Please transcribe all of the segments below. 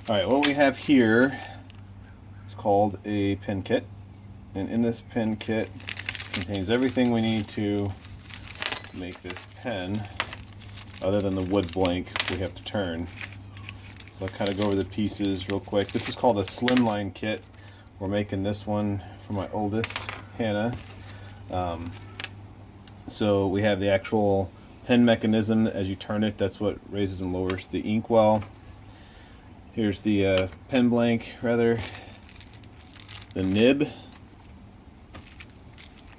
Alright, what we have here is called a pen kit. And in this pen kit contains everything we need to make this pen, other than the wood blank we have to turn. So I'll kind of go over the pieces real quick. This is called a slimline kit. We're making this one for my oldest, Hannah. So we have the actual pen mechanism. As you turn it, that's what raises and lowers the inkwell. Here's the pen blank, rather, the nib.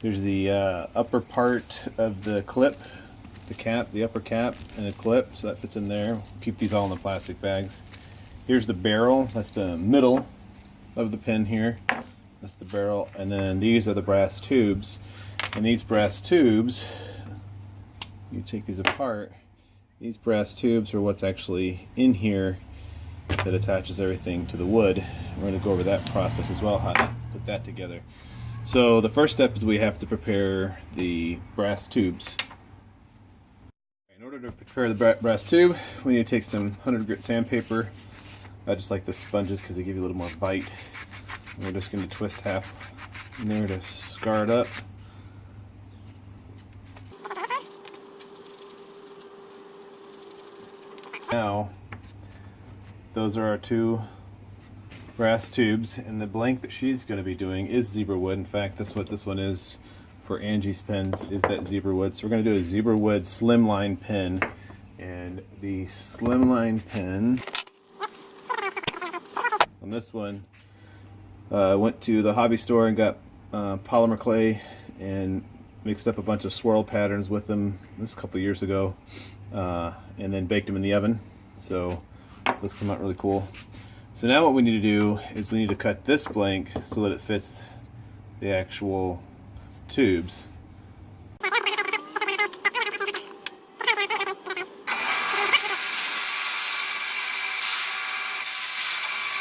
Here's the upper part of the clip, the cap, the upper cap, and the clip, so that fits in there. We'll keep these all in the plastic bags. Here's the barrel, that's the middle of the pen here. That's the barrel, and then these are the brass tubes. And these brass tubes, you take these apart, these brass tubes are what's actually in here that attaches everything to the wood. We're going to go over that process as well, how to put that together. So the first step is we have to prepare the brass tubes. In order to prepare the brass tube, we need to take some 100 grit sandpaper. I just like the sponges because they give you a little more bite. And we're just going to twist half in there to scar it up. Now, those are our two brass tubes, and the blank that she's going to be doing is zebra wood. In fact, that's what this one is for Angie's pens, is that zebra wood. So we're going to do a zebra wood slimline pen, and the slimline pen on this one, I went to the hobby store and got polymer clay and mixed up a bunch of swirl patterns with them. This a couple years ago, and then baked them in the oven. So this came out really cool. So now what we need to do is we need to cut this blank so that it fits the actual tubes.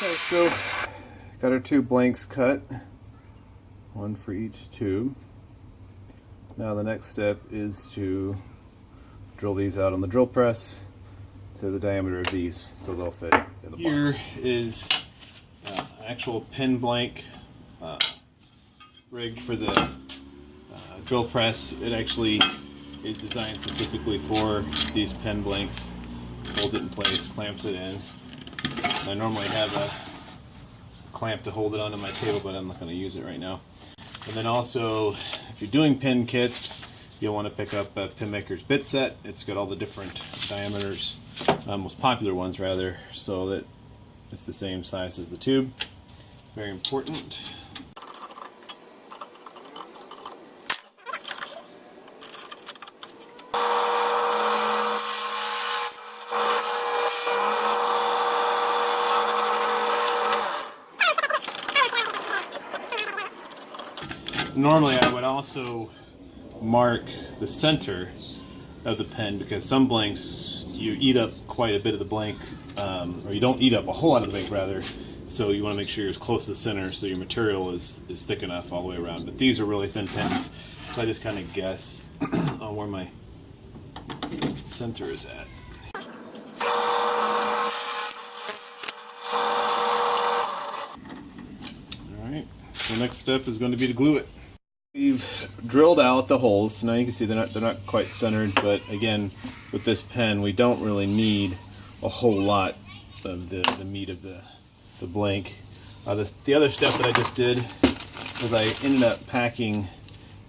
Okay, so got our two blanks cut, one for each tube. Now the next step is to drill these out on the drill press to the diameter of these so they'll fit in the box. Here is actual pen blank rig for the drill press. It actually is designed specifically for these pen blanks. Holds it in place, clamps it in. I normally have a clamp to hold it onto my table, but I'm not going to use it right now. And then also, if you're doing pen kits, you'll want to pick up a Penmaker's bit set. It's got all the different diameters, most popular ones rather, so that it's the same size as the tube. Very important. Normally I would also mark the center of the pen, because some blanks you eat up quite a bit of the blank, or you don't eat up a whole lot of the blank rather, so you want to make sure you're as close to the center so your material is thick enough all the way around. But these are really thin pens, so I just kind of guess on where my center is at. Alright, so the next step is going to be to glue it. We've drilled out the holes. Now you can see they're not quite centered, but again, with this pen, we don't really need a whole lot of the meat of the blank. The other step that I just did was I ended up packing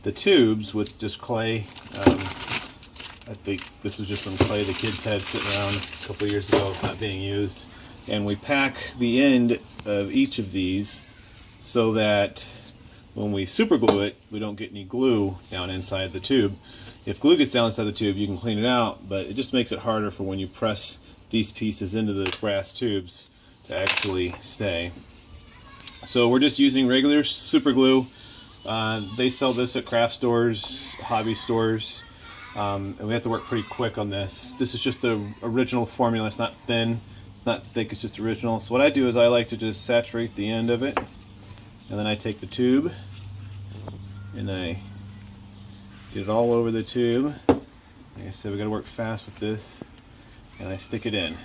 the tubes with just clay. I think this was just some clay the kids had sitting around a couple of years ago, not being used. And we pack the end of each of these so that when we super glue it, we don't get any glue down inside the tube. If glue gets down inside the tube, you can clean it out, but it just makes it harder for when you press these pieces into the brass tubes to actually stay. So we're just using regular super glue. They sell this at craft stores, hobby stores, and we have to work pretty quick on this. This is just the original formula. It's not thin, it's not thick, it's just original. So what I do is I like to just saturate the end of it, and then I take the tube and I get it all over the tube. Like I said, we got to work fast with this, and I stick it in.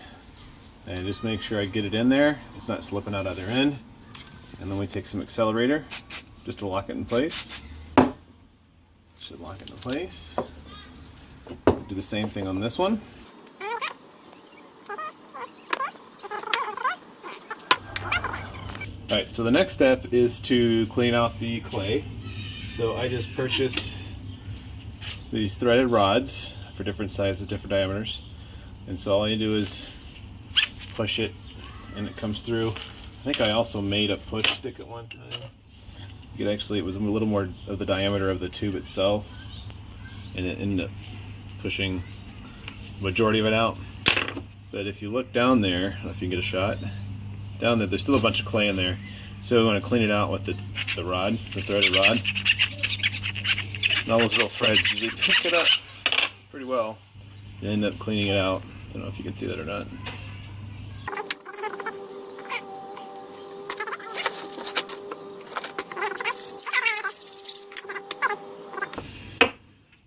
And just make sure I get it in there. It's not slipping out either end. And then we take some accelerator just to lock it in place. Should lock it in place. Do the same thing on this one. Alright, so the next step is to clean out the clay. So I just purchased these threaded rods for different sizes, different diameters. And so all you do is push it and it comes through. I think I also made a push stick at one time. You could actually, it was a little more of the diameter of the tube itself, and it ended up pushing the majority of it out. But if you look down there, I don't know if you can get a shot, down there, there's still a bunch of clay in there. So we want to clean it out with the rod, the threaded rod. And all those little threads usually pick it up pretty well. You end up cleaning it out. I don't know if you can see that or not.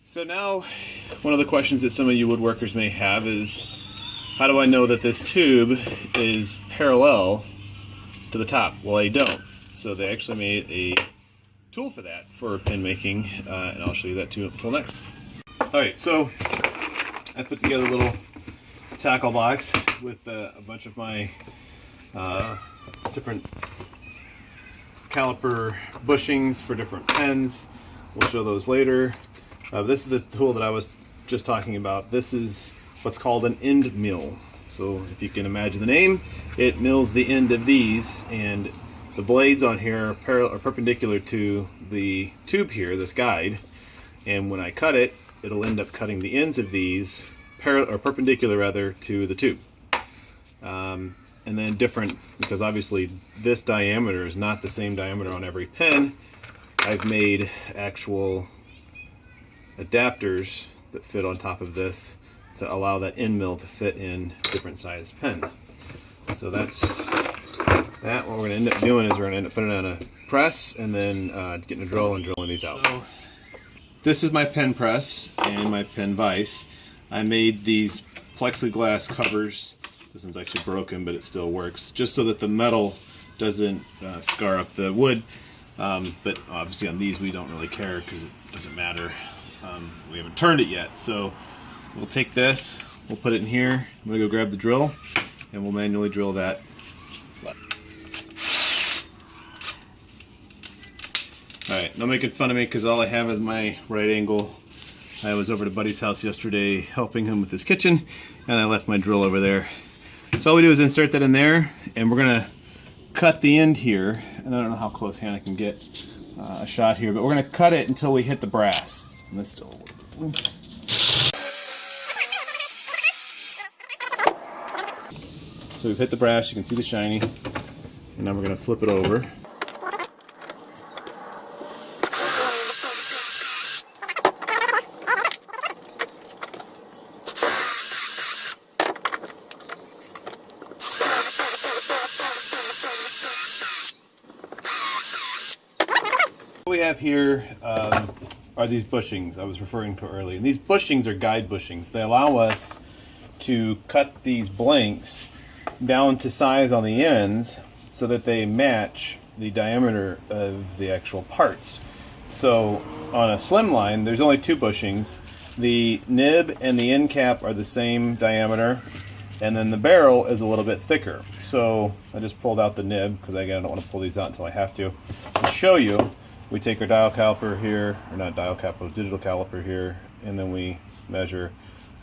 So now, one of the questions that some of you woodworkers may have is, how do I know that this tube is parallel to the top? Well, I don't. So they actually made a tool for that, for pin making, and I'll show you that too until next. Alright, so I put together a little tackle box with a bunch of my different caliper bushings for different pens. We'll show those later. This is the tool that I was just talking about. This is what's called an end mill. So if you can imagine the name, it mills the end of these, and the blades on here are perpendicular to the tube here, this guide. And when I cut it, it'll end up cutting the ends of these perpendicular rather to the tube. And then different, because obviously this diameter is not the same diameter on every pen. I've made actual adapters that fit on top of this to allow that end mill to fit in different size pens. So that's that. What we're going to end up doing is we're going to end up putting it on a press and then getting a drill and drilling these out. So this is my pen press and my pen vise. I made these plexiglass covers. This one's actually broken, but it still works, just so that the metal doesn't scar up the wood. But obviously on these we don't really care because it doesn't matter. We haven't turned it yet, so we'll take this, we'll put it in here. I'm gonna go grab the drill and we'll manually drill that. Alright, no making fun of me because all I have is my right angle. I was over to Buddy's house yesterday helping him with his kitchen, and I left my drill over there. So all we do is insert that in there, and we're gonna cut the end here. And I don't know how close Hannah can get a shot here, but we're gonna cut it until we hit the brass. And that's still, oops. So we've hit the brass, you can see the shiny, and now we're gonna flip it over. What we have here are these bushings I was referring to earlier. And these bushings are guide bushings. They allow us to cut these blanks down to size on the ends so that they match the diameter of the actual parts. So on a slimline, there's only two bushings. The nib and the end cap are the same diameter, and then the barrel is a little bit thicker. So I just pulled out the nib because again I don't want to pull these out until I have to. To show you, we take our dial caliper here, or not dial caliper, digital caliper here, and then we measure,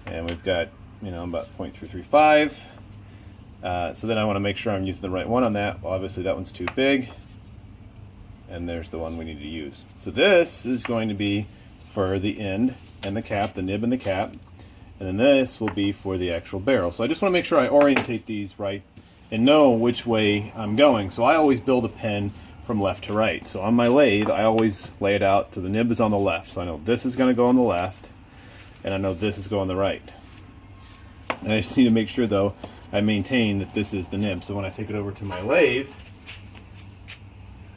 and we've got, you know, about 0.335. So then I want to make sure I'm using the right one on that. Well, obviously that one's too big, and there's the one we need to use. So this is going to be for the end and the cap, the nib and the cap, and then this will be for the actual barrel. So I just want to make sure I orientate these right and know which way I'm going. So I always build a pen from left to right. So on my lathe, I always lay it out so the nib is on the left. So I know this is going to go on the left, and I know this is going on the right. And I just need to make sure, though, I maintain that this is the nib. So when I take it over to my lathe,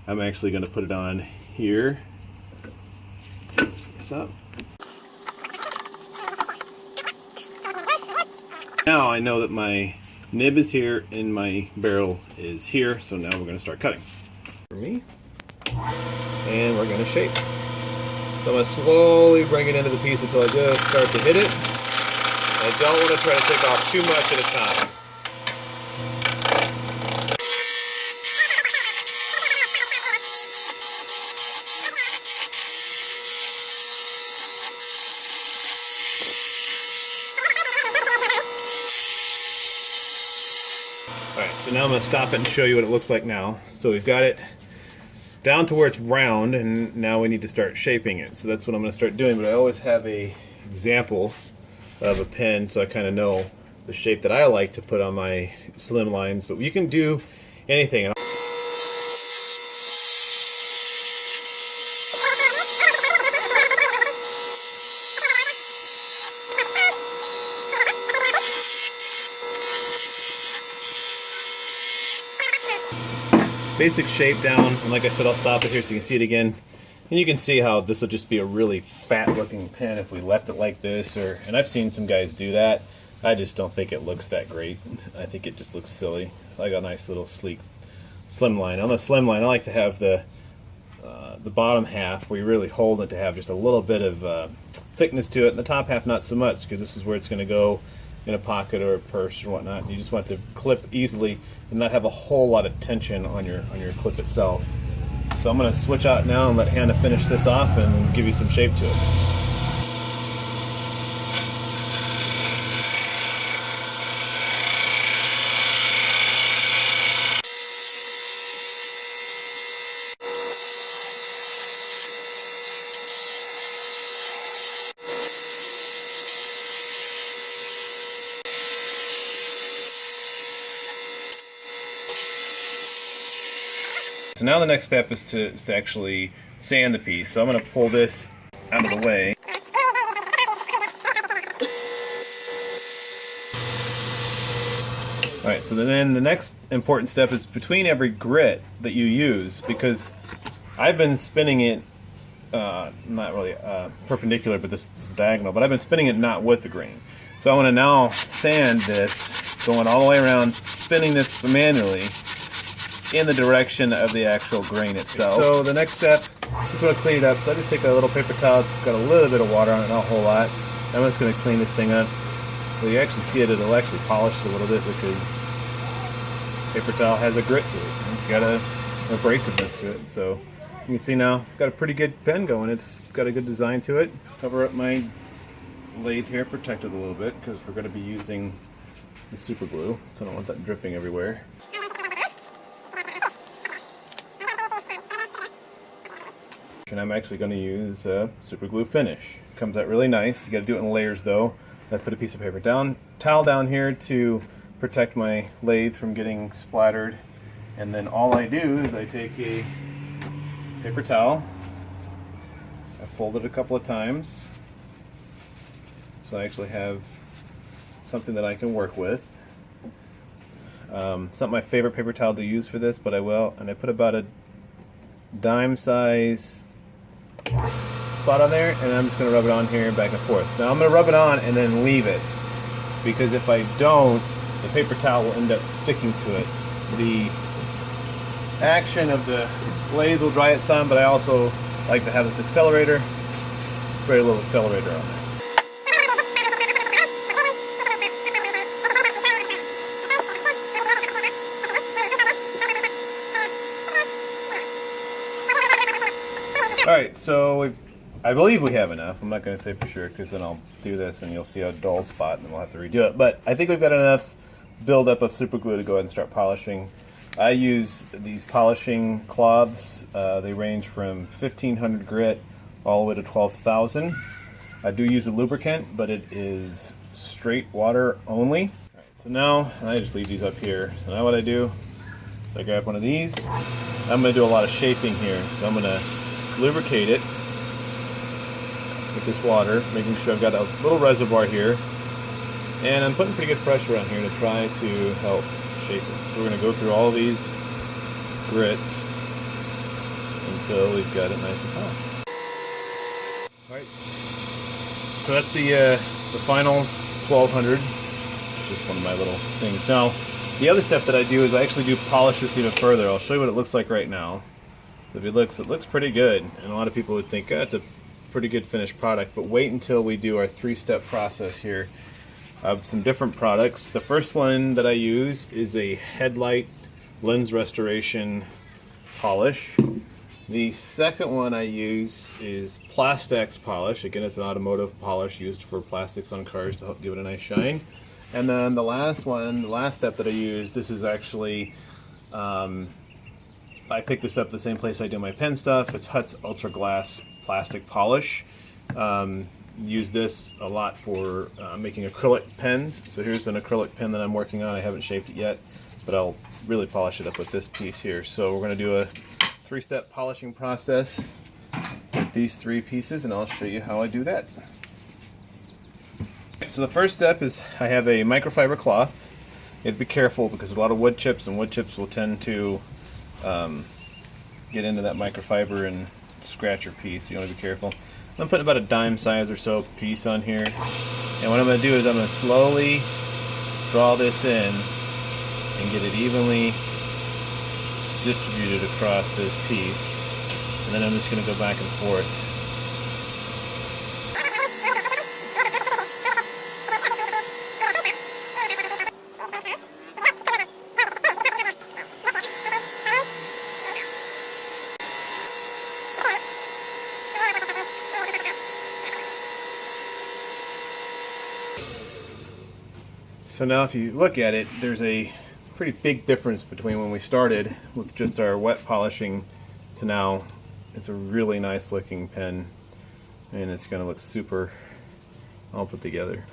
I'm actually going to put it on here. Oops, this up. Now I know that my nib is here and my barrel is here, so now we're going to start cutting. For me, and we're going to shape. So I'm going to slowly bring it into the piece until I just start to hit it. I don't want to try to take off too much at a time. Alright, so now I'm going to stop it and show you what it looks like now. So we've got it down to where it's round, and now we need to start shaping it. So that's what I'm going to start doing, but I always have a example of a pen so I kind of know the shape that I like to put on my slim lines, but you can do anything. Basic shape down, and like I said, I'll stop it here so you can see it again. And you can see how this will just be a really fat looking pen if we left it like this, and I've seen some guys do that. I just don't think it looks that great. I think it just looks silly. I like a nice little sleek slim line. On the slim line, I like to have the bottom half where you really hold it to have just a little bit of thickness to it, and the top half not so much, because this is where it's going to go in a pocket or a purse or whatnot. You just want to clip easily and not have a whole lot of tension on your clip itself. So I'm going to switch out now and let Hannah finish this off and give you some shape to it. So now the next step is to actually sand the piece. So I'm going to pull this out of the way. Alright, so then the next important step is between every grit that you use, because I've been spinning it, not really perpendicular, but this is diagonal, but I've been spinning it not with the grain. So I want to now sand this, going all the way around, spinning this manually in the direction of the actual grain itself. So the next step, just want to clean it up. So I just take a little paper towel, it's got a little bit of water on it, not a whole lot. I'm just going to clean this thing up. Well, you actually see it, it'll actually polish it a little bit because paper towel has a grit to it. It's got an abrasiveness to it. So you can see now, got a pretty good pen going. It's got a good design to it. Cover up my lathe here, protect it a little bit because we're going to be using the super glue, so I don't want that dripping everywhere. And I'm actually going to use super glue finish. Comes out really nice. You got to do it in layers though. I put a piece of paper towel down here to protect my lathe from getting splattered, and then all I do is I take a paper towel, I fold it a couple of times so I actually have something that I can work with. It's not my favorite paper towel to use for this, but I will, and I put about a dime size spot on there, and I'm just going to rub it on here back and forth. Now I'm going to rub it on and then leave it, because if I don't, the paper towel will end up sticking to it. The action of the lathe will dry it some, but I also like to have this accelerator, spray a little accelerator on there. Alright, so I believe we have enough. I'm not going to say for sure, because then I'll do this and you'll see a dull spot and then we'll have to redo it. But I think we've got enough buildup of super glue to go ahead and start polishing. I use these polishing cloths. They range from 1500 grit all the way to 12,000. I do use a lubricant, but it is straight water only. Alright, so now I just leave these up here. So now what I do is I grab one of these. I'm going to do a lot of shaping here, so I'm going to lubricate it with this water, making sure I've got a little reservoir here, and I'm putting pretty good pressure on here to try to help shape it. So we're going to go through all these grits until we've got it nice and polished. Alright, so that's the final 1200 just one of my little things. Now, the other step that I do is I actually do polish this even further. I'll show you what it looks like right now. So if it looks pretty good, and a lot of people would think, oh, it's a pretty good finished product, but wait until we do our 3-step process here of some different products. The first one that I use is a headlight lens restoration polish. The second one I use is Plastex polish. Again, it's an automotive polish used for plastics on cars to help give it a nice shine. And then the last one, the last step that I use, this is actually, I picked this up the same place I do my pen stuff. It's Hutz Ultra Glass Plastic Polish. Use this a lot for making acrylic pens. So here's an acrylic pen that I'm working on. I haven't shaped it yet, but I'll really polish it up with this piece here. So we're going to do a 3-step polishing process with these 3 pieces, and I'll show you how I do that. So the first step is I have a microfiber cloth. You have to be careful because there's a lot of wood chips, and wood chips will tend to get into that microfiber and scratch your piece. So you want to be careful. I'm putting about a dime size or so piece on here, and what I'm going to do is I'm going to slowly draw this in and get it evenly distributed across this piece, and then I'm just going to go back and forth. So now if you look at it, there's a pretty big difference between when we started with just our wet polishing to now. It's a really nice looking pen, and it's going to look super all put together.